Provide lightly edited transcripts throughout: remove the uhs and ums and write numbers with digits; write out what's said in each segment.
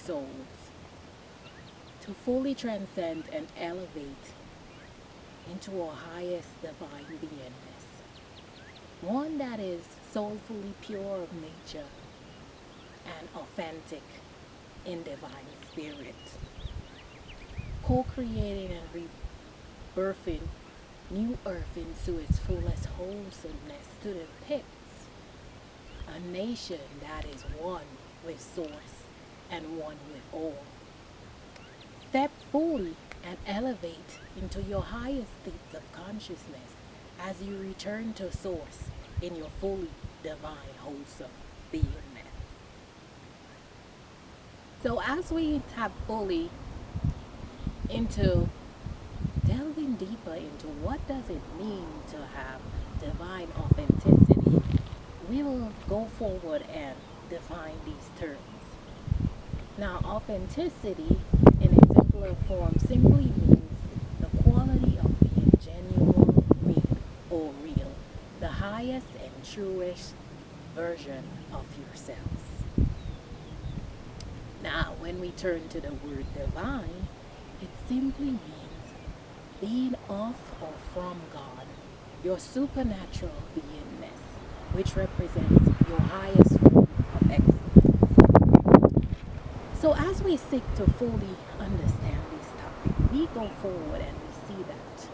souls to fully transcend and elevate into our highest divine beingness. One that is soulfully pure of nature and authentic in divine spirit, co-creating and rebirthing new earth into its fullest wholesomeness to depicts a nation that is one with source and one with all. Step fully and elevate into your highest states of consciousness as you return to source in your fully divine wholesome beingness. So as we tap fully into delving deeper into what does it mean to have divine authenticity, we will go forward and define these terms. Now, authenticity in a simpler form simply means the quality of being genuine, real, the highest and truest version of yourselves. Now, when we turn to the word divine, it simply means being of or from God, your supernatural beingness, which represents your highest form of excellence. So as we seek to fully understand this topic, we go forward and we see that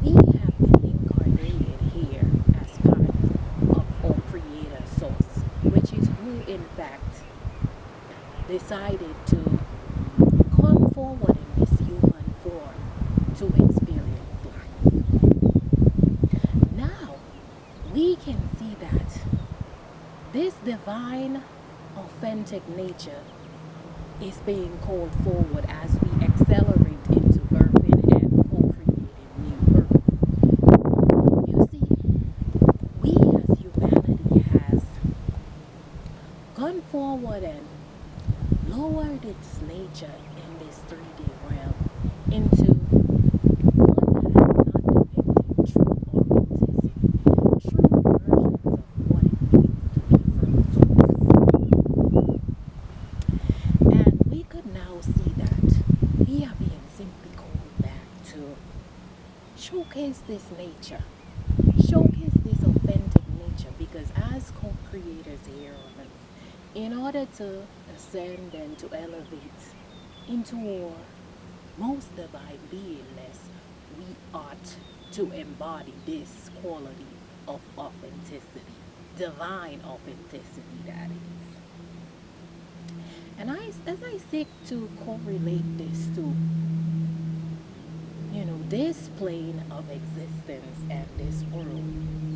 we have been incarnated here as part of our Creator Source, which is who in fact decided to come forward in this human form to experience life. Now, we can see that this divine, authentic nature is being called forward as we accelerate into birthing and co-creating new earth. You see, we as humanity has gone forward and lowered its nature in this 3D realm into one that has not depicted true authenticity, true versions of what it means to be from source. And we could now see that we are being simply called back to showcase this nature, showcase this authentic nature, because as co-creators here on earth, in order to ascend and to elevate into our most divine beingness, we ought to embody this quality of authenticity, divine authenticity, that is. And as I seek to correlate this to, this plane of existence and this world,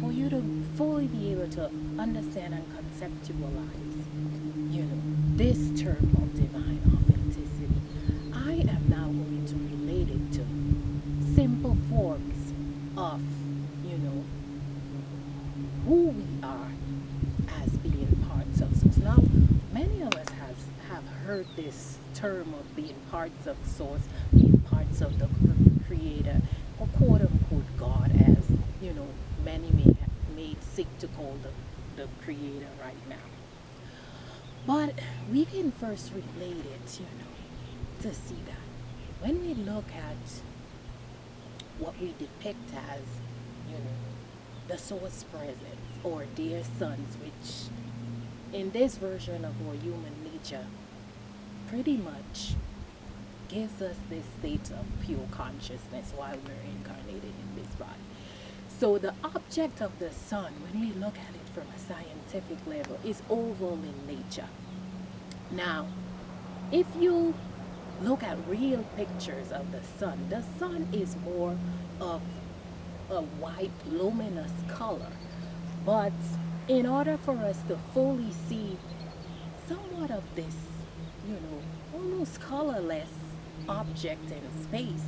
for you to fully be able to understand and conceptualize, this term of divine authenticity, I am now going to relate it to simple forms of, who we are as being parts of source. Now, many of us have heard this term of being parts of source, being parts of the creator, or quote unquote God, as many may seek to call the creator right now. But we can first relate it, to see that when we look at what we depict as, the source presence or dear sons, which in this version of our human nature pretty much gives us this state of pure consciousness while we're incarnated in this body. So the object of the sun, when we look at it from a scientific level, is oval in nature. Now, if you look at real pictures of the sun is more of a white luminous color. But in order for us to fully see somewhat of this, almost colorless object in space,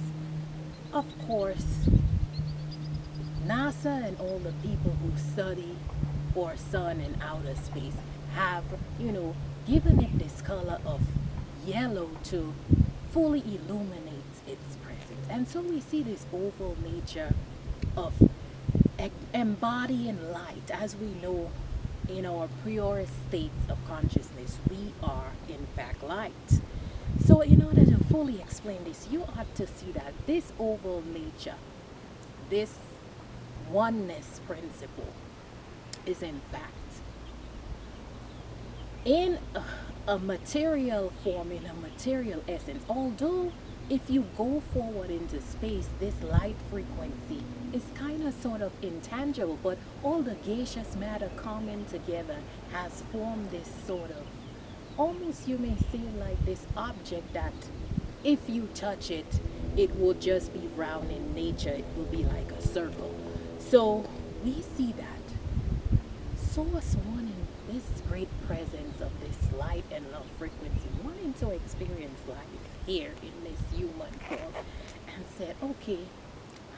of course, NASA and all the people who study our sun and outer space have, given it this color of yellow to fully illuminate its presence. And so we see this oval nature of embodying light. As we know, in our purest states of consciousness, we are in fact light. So, in order to fully explain this, you ought to see that this oval nature, this oneness principle, is in fact in a material form, in a material essence. Although, if you go forward into space, this light frequency is kind of sort of intangible, but all the gaseous matter coming together has formed this sort of, almost you may say, like this object that if you touch it, it will just be round in nature, it will be like a circle. So we see that source wanting this great presence of this light and love frequency, wanting to experience life here in this human form, and said, okay,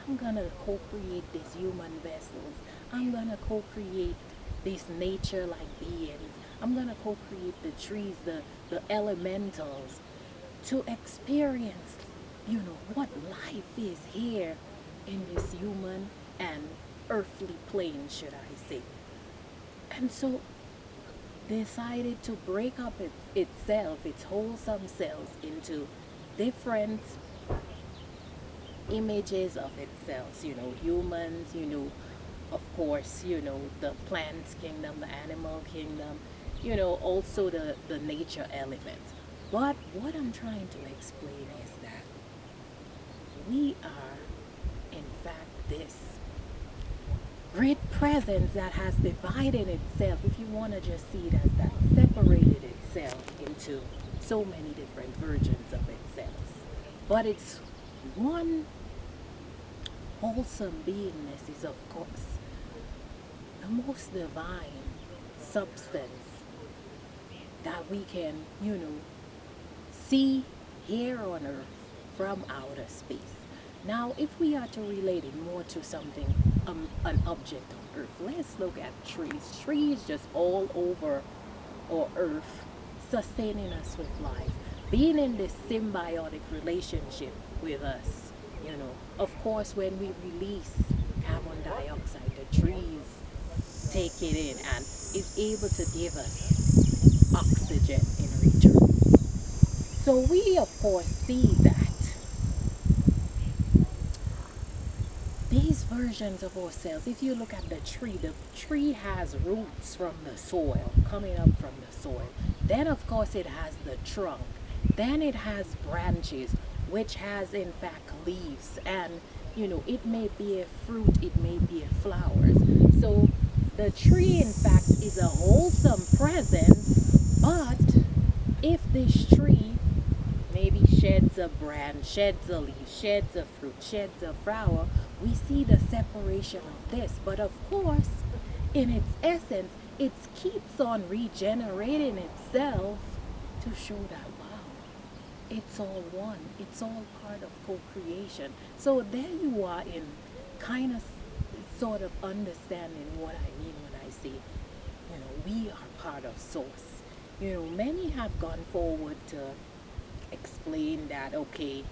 I'm gonna co-create these human vessels. I'm gonna co-create these nature-like beings. I'm gonna co-create the trees, the elementals, to experience, what life is here in this human and earthly plane, should I say. And so decided to break up itself, its wholesome cells, into different images of itself, humans, of course, the plants kingdom, the animal kingdom, also the nature element. But what I'm trying to explain is that we are, in fact, this great presence that has divided itself, if you want to just see it as that, separated itself into so many different versions of itself. But it's one wholesome beingness is, of course, the most divine substance that we can, see here on earth from outer space. Now, if we are to relate it more to something, an object on earth, let's look at trees. Trees just all over our earth, sustaining us with life, being in this symbiotic relationship with us. Of course, when we release carbon dioxide, the trees take it in and is able to give us oxygen in return. So we, of course, see that these versions of ourselves, if you look at the tree has roots from the soil, coming up from the soil. Then, of course, it has the trunk. Then it has branches, which has, in fact, leaves. And, it may be a fruit, it may be a flowers. So the tree, in fact, is a wholesome presence. But if this tree maybe sheds a branch, sheds a leaf, sheds a fruit, sheds a flower, we see the separation of this. But of course, in its essence, it keeps on regenerating itself to show that, wow, it's all one. It's all part of co-creation. So there you are, in kind of sort of understanding what I mean when I say, we are part of source. Many have gone forward to explain that, okay,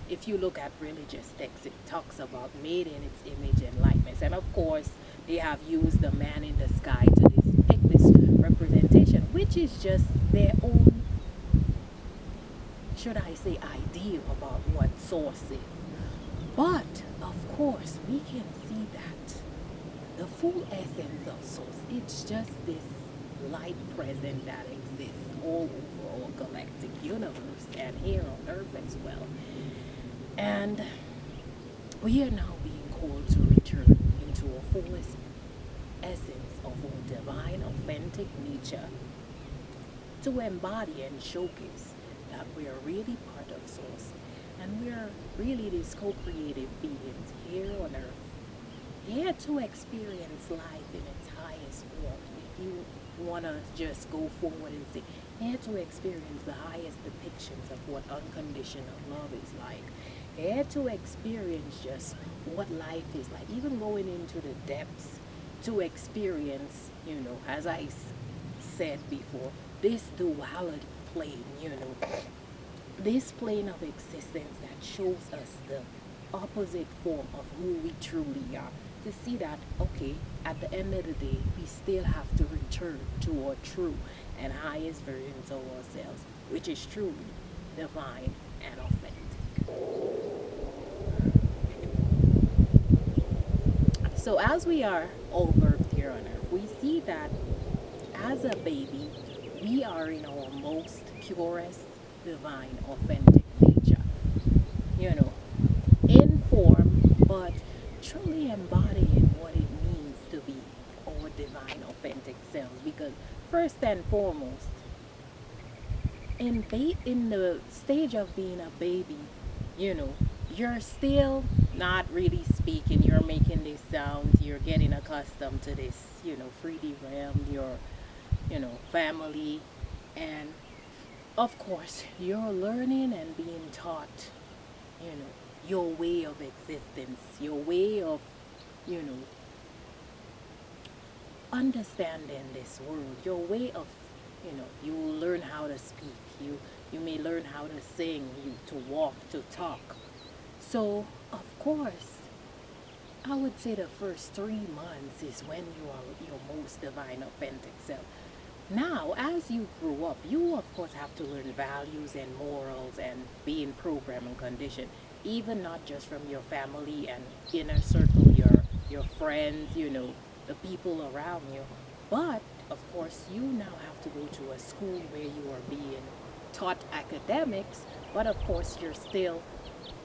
if you look at religious texts, it talks about made in its image and likeness. And of course, they have used the man in the sky to depict this representation, which is just their own, should I say, idea about what source is. But of course, we can see that the full essence of source, it's just this light present that exists all over our galactic universe and here on earth as well. And we are now being called to return into our fullest essence of our divine, authentic nature, to embody and showcase that we are really part of source, and we are really these co-creative beings here on earth, here to experience life in its highest form. If you want to just go forward and say, here to experience the highest depictions of what unconditional love is like, here to experience just what life is like, even going into the depths to experience, as I said before, this duality plane, this plane of existence that shows us the opposite form of who we truly are. To see that, okay, at the end of the day, we still have to return to our true and highest versions of ourselves, which is truly divine and authentic. So, as we are all birthed here on earth, we see that as a baby, we are in our most purest, divine, authentic nature. You know, in form, but truly embodying what it means to be our divine, authentic selves. Because first and foremost, in the stage of being a baby, you know, you're still not really speaking. You're making these sounds. You're getting accustomed to this, 3D realm. Your, family, and of course, you're learning and being taught, your way of existence, your way of, you know, understanding this world, your way of, you will learn how to speak, you may learn how to sing, you to walk, to talk. So, of course, I would say the first 3 months is when you are your most divine, authentic self. Now, as you grow up, you of course have to learn values and morals and being programmed and conditioned, even not just from your family and inner circle, your friends, the people around you. But of course, you now have to go to a school where you are being taught academics, but of course, you're still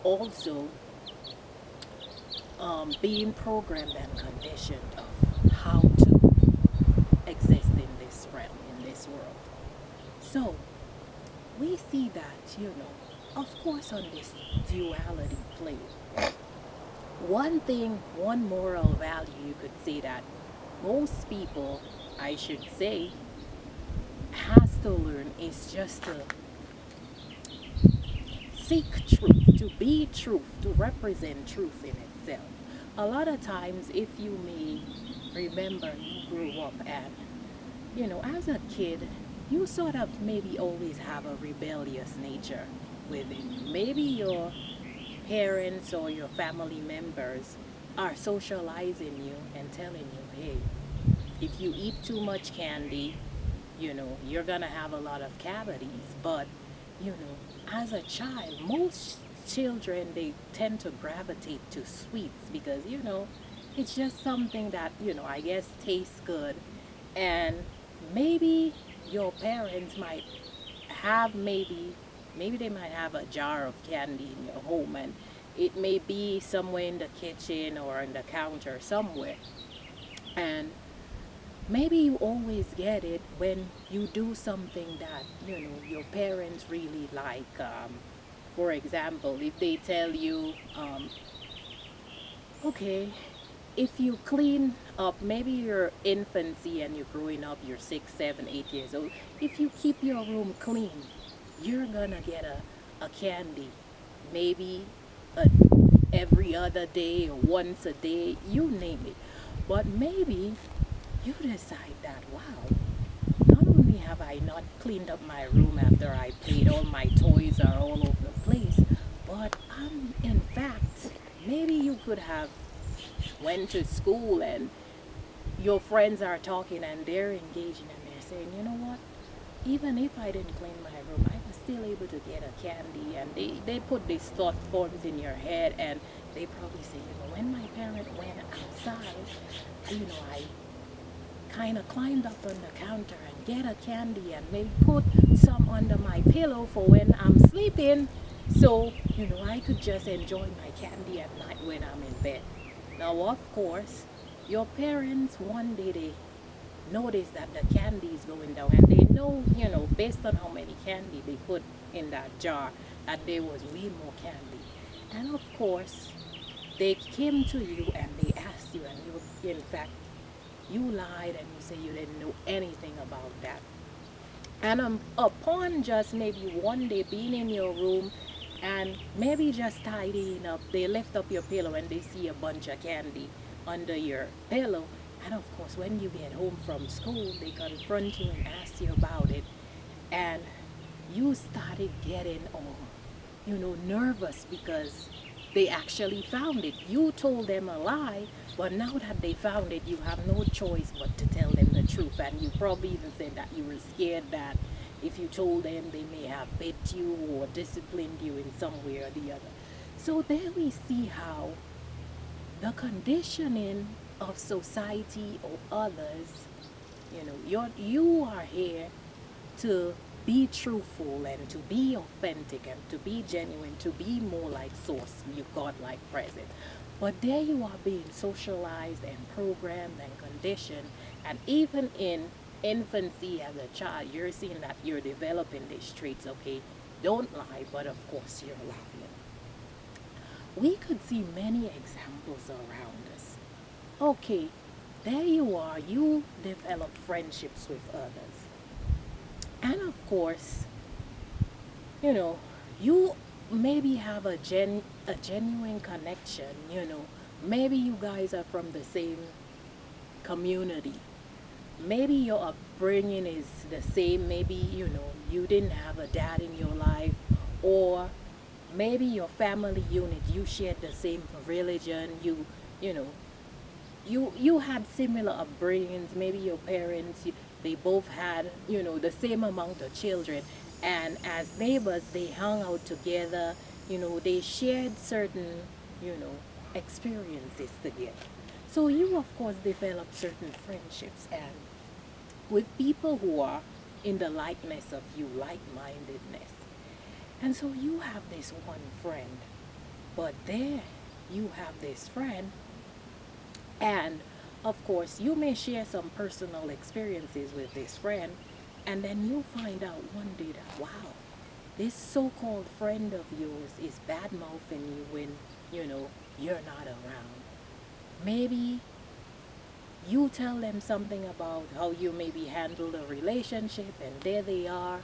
also being programmed and conditioned of how to exist in this realm, in this world. So we see that, of course, on this duality plane, one thing, one moral value you could say that most people, I should say, has to learn is just to seek truth, to be truth, to represent truth in itself. A lot of times, if you may remember, you grew up and, as a kid, you sort of maybe always have a rebellious nature within you. Maybe your parents or your family members are socializing you and telling you, hey, if you eat too much candy, you're gonna have a lot of cavities. But, as a child, most children, they tend to gravitate to sweets because, it's just something that, I guess tastes good. And maybe your parents might have maybe they might have a jar of candy in your home, and it may be somewhere in the kitchen or on the counter somewhere. And maybe you always get it when you do something that, your parents really like. For example, if they tell you, okay, if you clean up, maybe your infancy and you're growing up, you're 6, 7, 8 years old. If you keep your room clean, you're gonna get a candy, maybe a, every other day or once a day, you name it. But maybe you decide that, wow, not only have I not cleaned up my room after I played, all my toys are all over the place, but in fact, maybe you could have went to school and your friends are talking and they're engaging and they're saying, you know what, even if I didn't clean my room, I was still able to get a candy. And they put these thought forms in your head, and they probably say, when my parent went outside, I kind of climbed up on the counter and get a candy and maybe put some under my pillow for when I'm sleeping. So, I could just enjoy my candy at night when I'm in bed. Now, of course, your parents, one day they notice that the candy is going down, and they know, based on how many candy they put in that jar, that there was way more candy. And of course, they came to you and they asked you, and you, in fact, you lied and you say you didn't know anything about that. And upon just maybe one day being in your room and maybe just tidying up, they lift up your pillow and they see a bunch of candy under your pillow. And of course, when you get home from school, they confront you and ask you about it. And you started getting, nervous because they actually found it. You told them a lie, but now that they found it, you have no choice but to tell them the truth. And you probably even said that you were scared that if you told them, they may have bit you or disciplined you in some way or the other. So there we see how the conditioning of society or others, you are here to be truthful and to be authentic and to be genuine, to be more like source, you God like present. But there you are being socialized and programmed and conditioned, and even in infancy as a child, you're seeing that you're developing these traits. Okay, don't lie, but of course you're lying. We could see many examples around us. Okay, there you are, you develop friendships with others. And of course, you know, you maybe have a genuine connection, Maybe you guys are from the same community. Maybe your upbringing is the same. Maybe, you didn't have a dad in your life, or maybe your family unit, you shared the same religion, you know, you had similar upbringings. Maybe your parents, they both had, the same amount of children, and as neighbors they hung out together. They shared certain, you know experiences together. So you of course develop certain friendships, and with people who are in the likeness of you, like-mindedness. And so you have this one friend, but there you have this friend, and of course, you may share some personal experiences with this friend, and then you find out one day that, wow, this so called friend of yours is bad mouthing you when, you're not around. Maybe you tell them something about how you maybe handled a relationship, and there they are,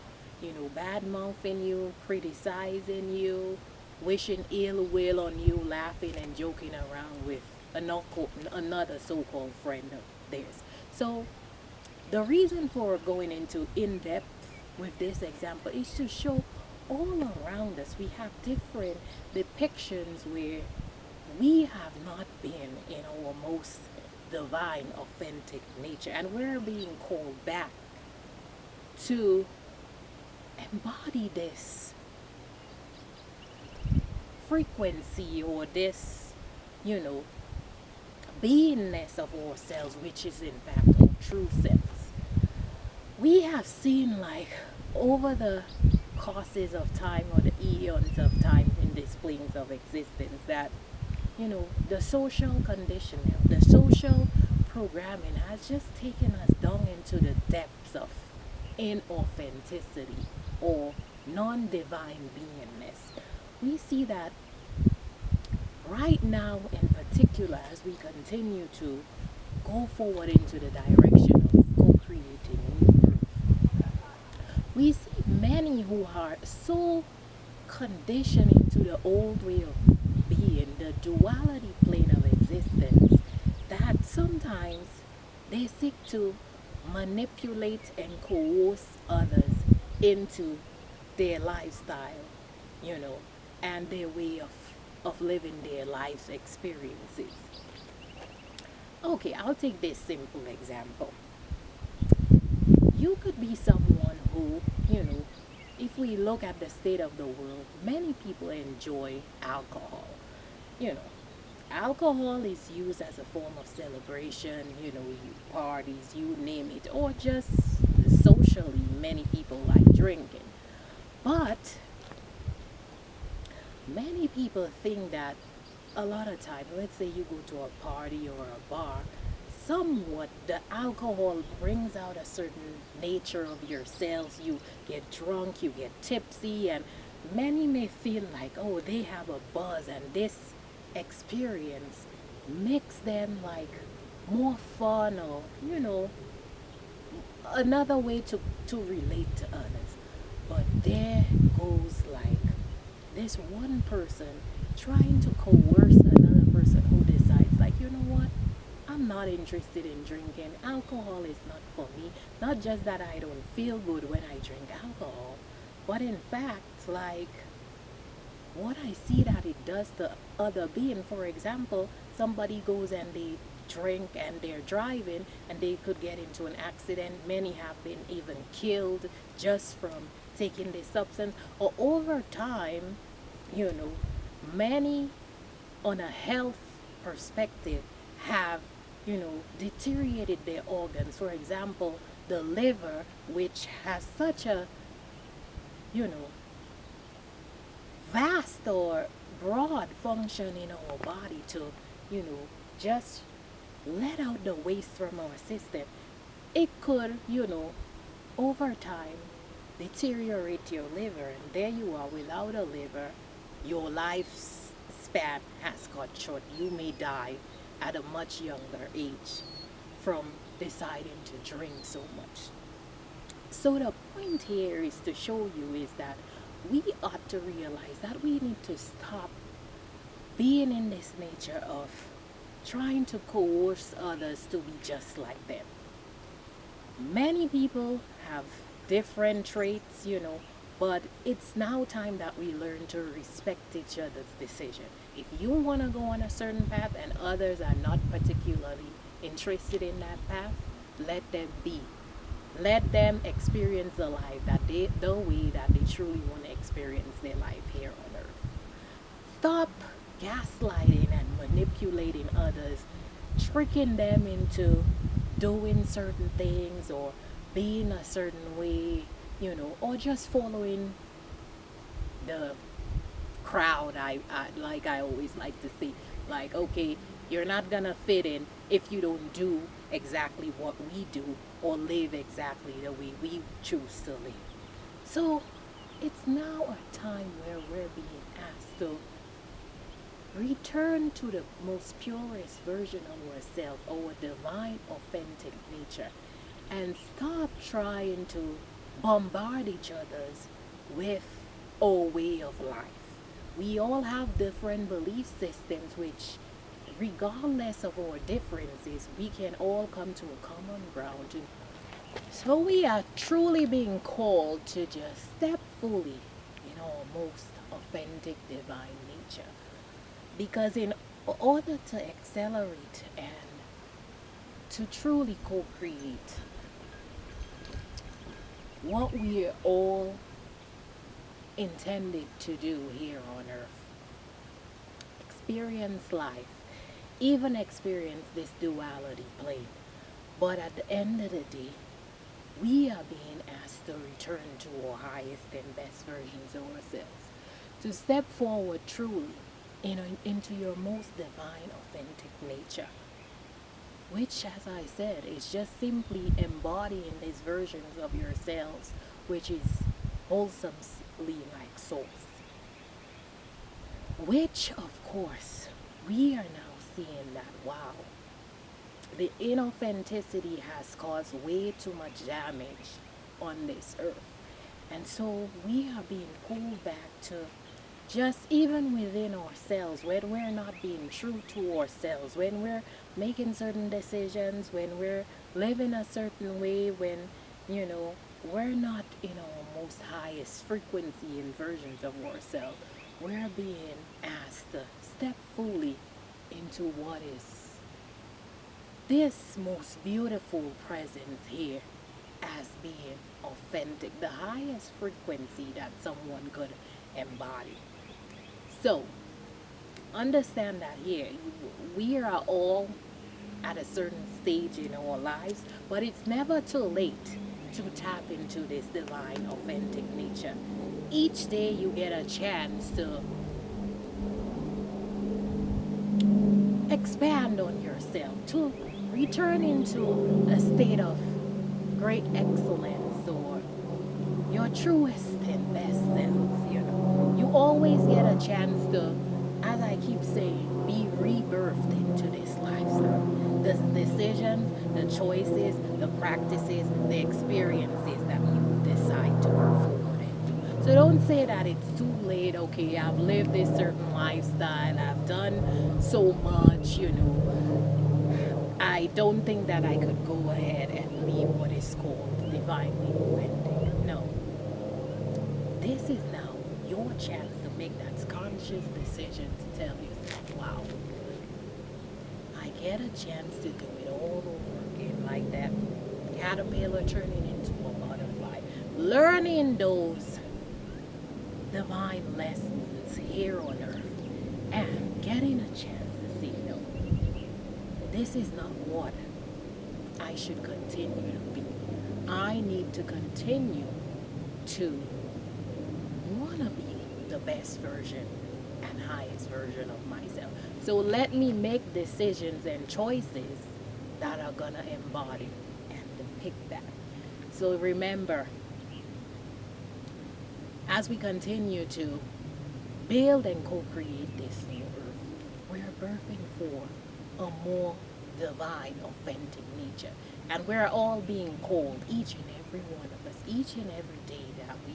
bad mouthing you, criticizing you, wishing ill will on you, laughing and joking around with another so-called friend of theirs. So the reason for going into in depth with this example is to show all around us we have different depictions where we have not been in our most divine, authentic nature, and we're being called back to embody this frequency, or this, you know, beingness of ourselves, which is in fact our true selves. We have seen, like, over the courses of time, or the eons of time in these planes of existence, that, the social conditioning, the social programming has just taken us down into the depths of inauthenticity or non-divine beingness. We see that right now in particular, as we continue to go forward into the direction of co-creating new earth, we see many who are so conditioned into the old way of being, the duality plane of existence, that sometimes they seek to manipulate and coerce others into their lifestyle, you know, and their way of living their life's experiences. Okay, I'll take this simple example. You could be someone who, if we look at the state of the world, many people enjoy alcohol. You know, alcohol is used as a form of celebration, parties, you name it, or just socially, many people like drinking. But many people think that a lot of time, let's say you go to a party or a bar, somewhat the alcohol brings out a certain nature of yourselves. You get drunk, you get tipsy, and many may feel like, oh, they have a buzz, and this experience makes them like more fun, or another way to relate to others. But there goes like this one person trying to coerce another person who decides, like, you know what, I'm not interested in drinking. Alcohol is not for me. Not just that I don't feel good when I drink alcohol, but in fact, like, what I see that it does to other being. For example, somebody goes and they drink and they're driving and they could get into an accident. Many have been even killed just from taking this substance. Or over time, you know, many on a health perspective have, deteriorated their organs. For example, the liver, which has such a, you know, vast or broad function in our body to, just let out the waste from our system. It could, over time deteriorate your liver, and there you are without a liver. Your lifespan has cut short. You may die at a much younger age from deciding to drink so much. So the point here is to show you is that we ought to realize that we need to stop being in this nature of trying to coerce others to be just like them. Many people have different traits, but it's now time that we learn to respect each other's decision. If you want to go on a certain path and others are not particularly interested in that path, let them be. Let them experience the way that they truly want to experience their life here on earth. Stop gaslighting and manipulating others, tricking them into doing certain things or being a certain way, or just following the crowd. I always like to say, like, okay, you're not gonna fit in if you don't do exactly what we do or live exactly the way we choose to live. So it's now a time where we're being asked to return to the most purest version of ourselves, our divine, authentic nature, and stop trying to bombard each other's with our way of life. We all have different belief systems, which, regardless of our differences, we can all come to a common ground. So we are truly being called to just step fully in our most authentic divine nature. Because in order to accelerate and to truly co-create what we're all intended to do here on earth, experience life, even experience this duality plane. But at the end of the day, we are being asked to return to our highest and best versions of ourselves, to step forward truly into your most divine, authentic nature, which, as I said, is just simply embodying these versions of yourselves, which is wholesomely like source. Which, of course, we are now seeing that, wow, the inauthenticity has caused way too much damage on this earth. And so we are being pulled back to just even within ourselves, when we're not being true to ourselves, when we're making certain decisions, when we're living a certain way, when, we're not in our most highest frequency and versions of ourselves, we're being asked to step fully into what is this most beautiful presence here as being authentic, the highest frequency that someone could embody. So, understand that here, we are all at a certain stage in our lives, but it's never too late to tap into this divine, authentic nature. Each day you get a chance to expand on yourself, to return into a state of great excellence or your truest and best self. You always get a chance to, as I keep saying, be rebirthed into this lifestyle. The decisions, the choices, the practices, the experiences that you decide to move forward into. So don't say that it's too late. Okay, I've lived this certain lifestyle, I've done so much, I don't think that I could go ahead and be what is called divinely authentic. No. This is now your chance to make that conscious decision to tell yourself, wow, I get a chance to do it all over again, like that caterpillar turning into a butterfly, learning those divine lessons here on earth and getting a chance to see, no, this is not what I should continue to be. I need to continue to want to be the best version and highest version of myself. So let me make decisions and choices that are going to embody and depict that. So remember, as we continue to build and co-create this new earth, we're birthing for a more divine, authentic nature. And we're all being called, each and every one of us, each and every day that we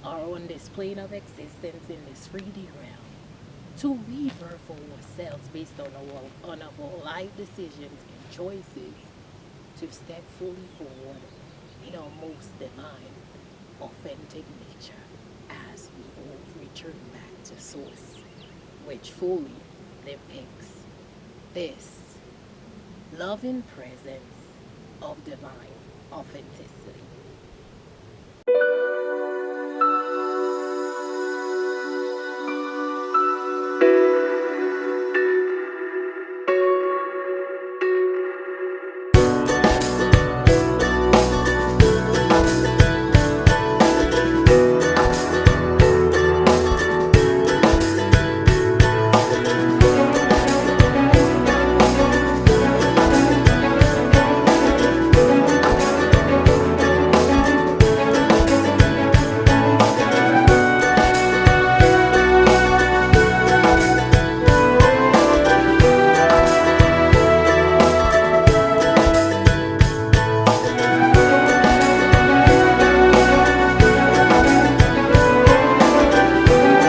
are on this plane of existence in this 3D realm, to rebirth ourselves based on our life decisions and choices, to step fully forward in our most divine, authentic nature as we all return back to source, which fully depicts this loving presence of divine authenticity.